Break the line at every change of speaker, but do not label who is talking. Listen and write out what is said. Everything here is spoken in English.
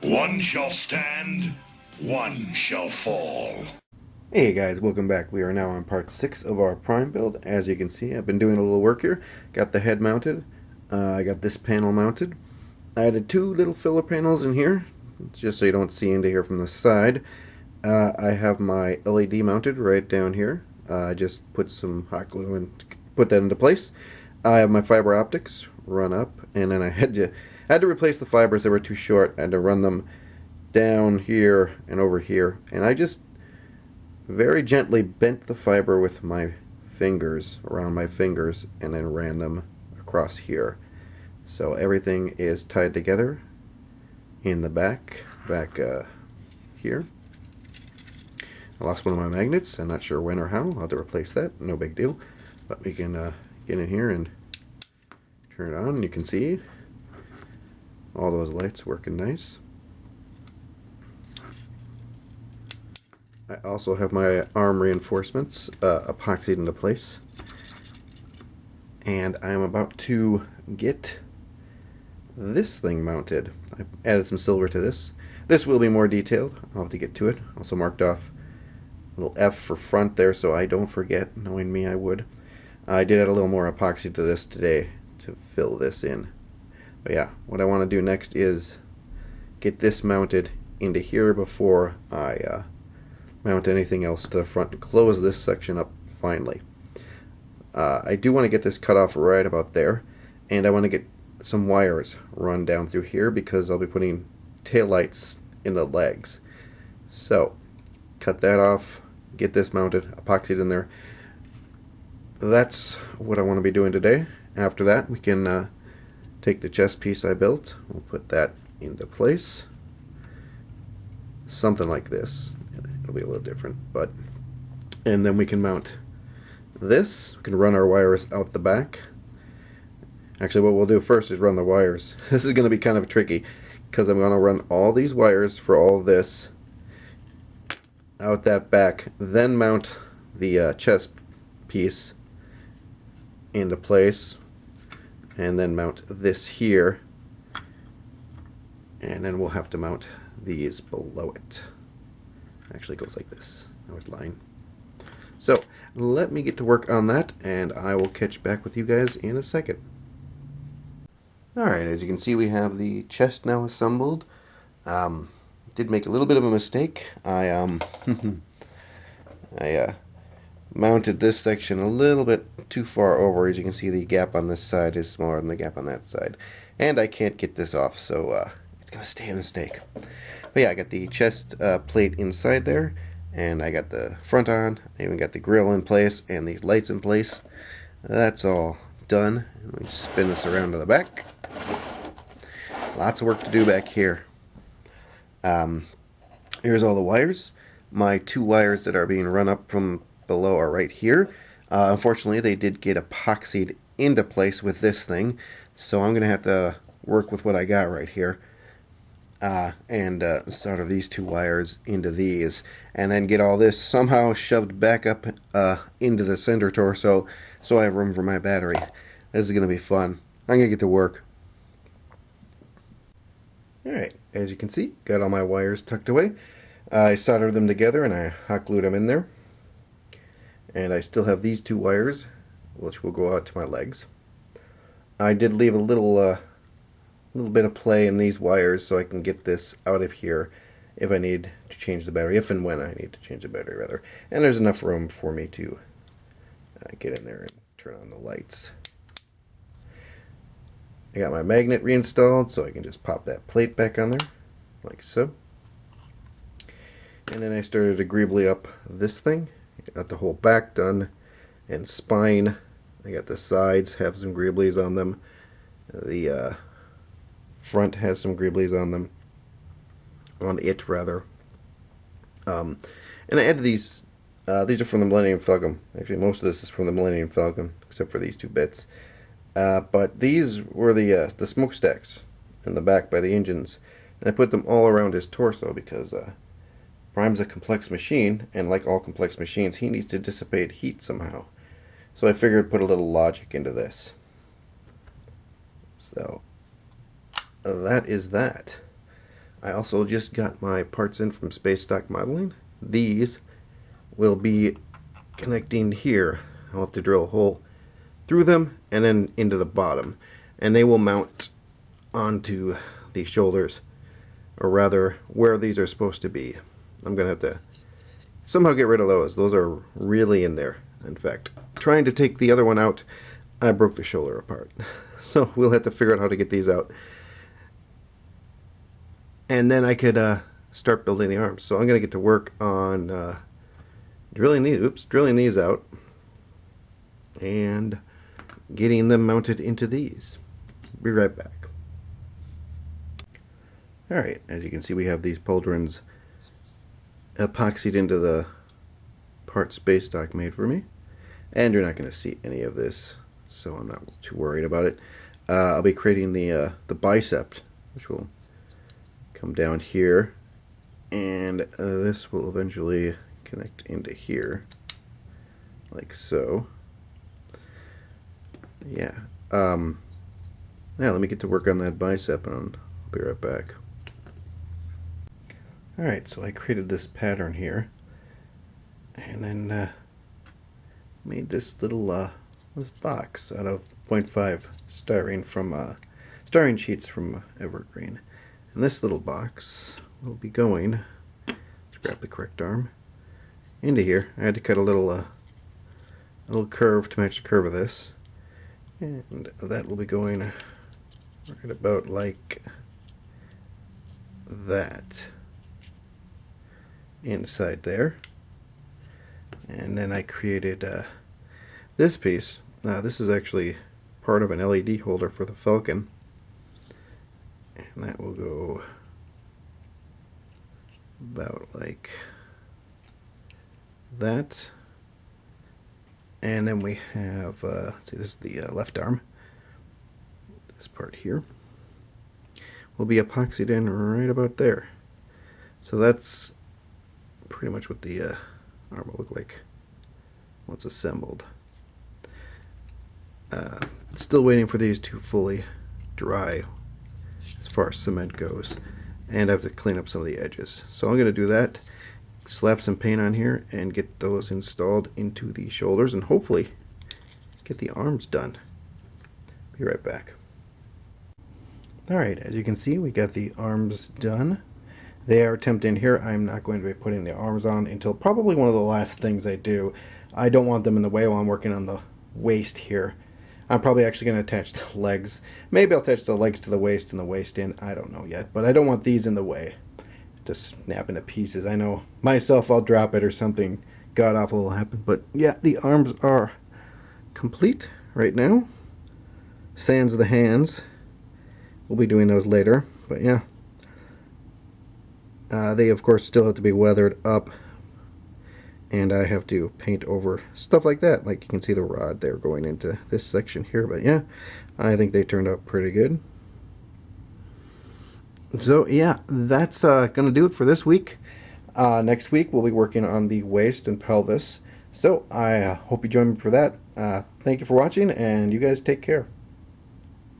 One shall stand, one shall fall.
Hey guys, welcome back. We are now on part 6 of our Prime build. As you can see, I've been doing a little work here. Got the head mounted. I got this panel mounted. I added 2 little filler panels in here, just so you don't see into here from the side. I have my LED mounted right down here. I just put some hot glue and put that into place. I have my fiber optics run up, and then I had to replace the fibers that were too short. I had to run them down here and over here, and I just very gently bent the fiber with my fingers, around my fingers, and then ran them across here. So everything is tied together in the back here. I lost one of my magnets. I'm not sure when or how. I'll have to replace that. No big deal. But we can get in here and turn it on, and you can see all those lights working nice. I also have my arm reinforcements epoxied into place, and I am about to get this thing mounted. I added some silver to this. This will be more detailed. I'll have to get to it. Also marked off a little F for front there so I don't forget. Knowing me, I would. I did add a little more epoxy to this today to fill this in. But yeah, what I want to do next is get this mounted into here before I mount anything else to the front and close this section up finally. I do want to get this cut off right about there, and I want to get some wires run down through here because I'll be putting taillights in the legs. So cut that off, get this mounted, epoxied in there. That's what I want to be doing today. After that, we can take the chest piece I built. We'll put that into place. Something like this. It'll be a little different, but and then we can mount this. We can run our wires out the back. Actually, what we'll do first is run the wires. This is going to be kind of tricky because I'm going to run all these wires for all this out that back, then mount the chest piece into place, and then mount this here, and then we'll have to mount these below it. Actually goes like this. I was lying. So let me get to work on that, and I will catch back with you guys in a second. Alright, as you can see, we have the chest now assembled. Did make a little bit of a mistake. I mounted this section a little bit too far over. As you can see, the gap on this side is smaller than the gap on that side, and I can't get this off, so it's gonna stay a mistake. But yeah, I got the chest plate inside there, and I got the front on. I even got the grill in place and these lights in place. That's all done. Let me spin this around to the back. Lots of work to do back here. Here's all the wires. My 2 wires that are being run up from below are right here. Unfortunately, they did get epoxied into place with this thing, so I'm going to have to work with what I got right here. And solder these 2 wires into these, and then get all this somehow shoved back up into the center torso so I have room for my battery. This is going to be fun. I'm going to get to work. Alright, as you can see, got all my wires tucked away. I soldered them together and I hot glued them in there. And I still have these 2 wires, which will go out to my legs. I did leave a little bit of play in these wires so I can get this out of here if I need to change the battery, if and when I need to change the battery rather. And there's enough room for me to get in there and turn on the lights. I got my magnet reinstalled so I can just pop that plate back on there like so. And then I started agreeably up this thing. Got the whole back done and spine. I got the sides have some greeblies on them. The front has some greeblies on them, on it rather. And I added these. These are from the Millennium Falcon. Actually, most of this is from the Millennium Falcon, except for these 2 bits. But these were the smokestacks in the back by the engines, and I put them all around his torso because Prime's a complex machine, and like all complex machines, he needs to dissipate heat somehow. So I figured put a little logic into this. So that is that. I also just got my parts in from Space Stock Modeling. These will be connecting here. I'll have to drill a hole through them and then into the bottom, and they will mount onto the shoulders, or rather where these are supposed to be. I'm gonna have to somehow get rid of those are really in there. In fact, trying to take the other one out, I broke the shoulder apart. So we'll have to figure out how to get these out, and then I could start building the arms. So I'm gonna get to work on drilling these out and getting them mounted into these. Be right back. Alright, as you can see, we have these pauldrons epoxied into the part Space Stock made for me. And you're not going to see any of this, so I'm not too worried about it. I'll be creating the bicep, which will come down here, and this will eventually connect into here, like so. Yeah. Yeah, let me get to work on that bicep, and I'll be right back. Alright, so I created this pattern here, and then made this little this box out of 0.5 styrene from styrene sheets from Evergreen. And this little box will be going, let's grab the correct arm, into here. I had to cut a little curve to match the curve of this, and that will be going right about like that inside there. And then I created this piece. This is actually part of an LED holder for the Falcon, and that will go about like that. And then we have, let's see, this is the left arm. This part here will be epoxied in right about there. So that's pretty much what the arm will look like once assembled. Still waiting for these to fully dry as far as cement goes, and I have to clean up some of the edges. So I'm going to do that, slap some paint on here, and get those installed into the shoulders, and hopefully get the arms done. Be right back. Alright, as you can see, we got the arms done. They are temped in here. I'm not going to be putting the arms on until probably one of the last things I do. I don't want them in the way while I'm working on the waist here. I'm probably actually going to attach the legs. Maybe I'll attach the legs to the waist and the waist in. I don't know yet, but I don't want these in the way to snap into pieces. I know myself, I'll drop it or something god awful will happen. But yeah, the arms are complete right now. Sans the hands. We'll be doing those later, but yeah. They of course still have to be weathered up, and I have to paint over stuff like that. Like you can see the rod there going into this section here, but yeah, I think they turned out pretty good. So yeah, that's gonna do it for this week. Next week we'll be working on the waist and pelvis, so I hope you join me for that. Thank you for watching, and you guys take care.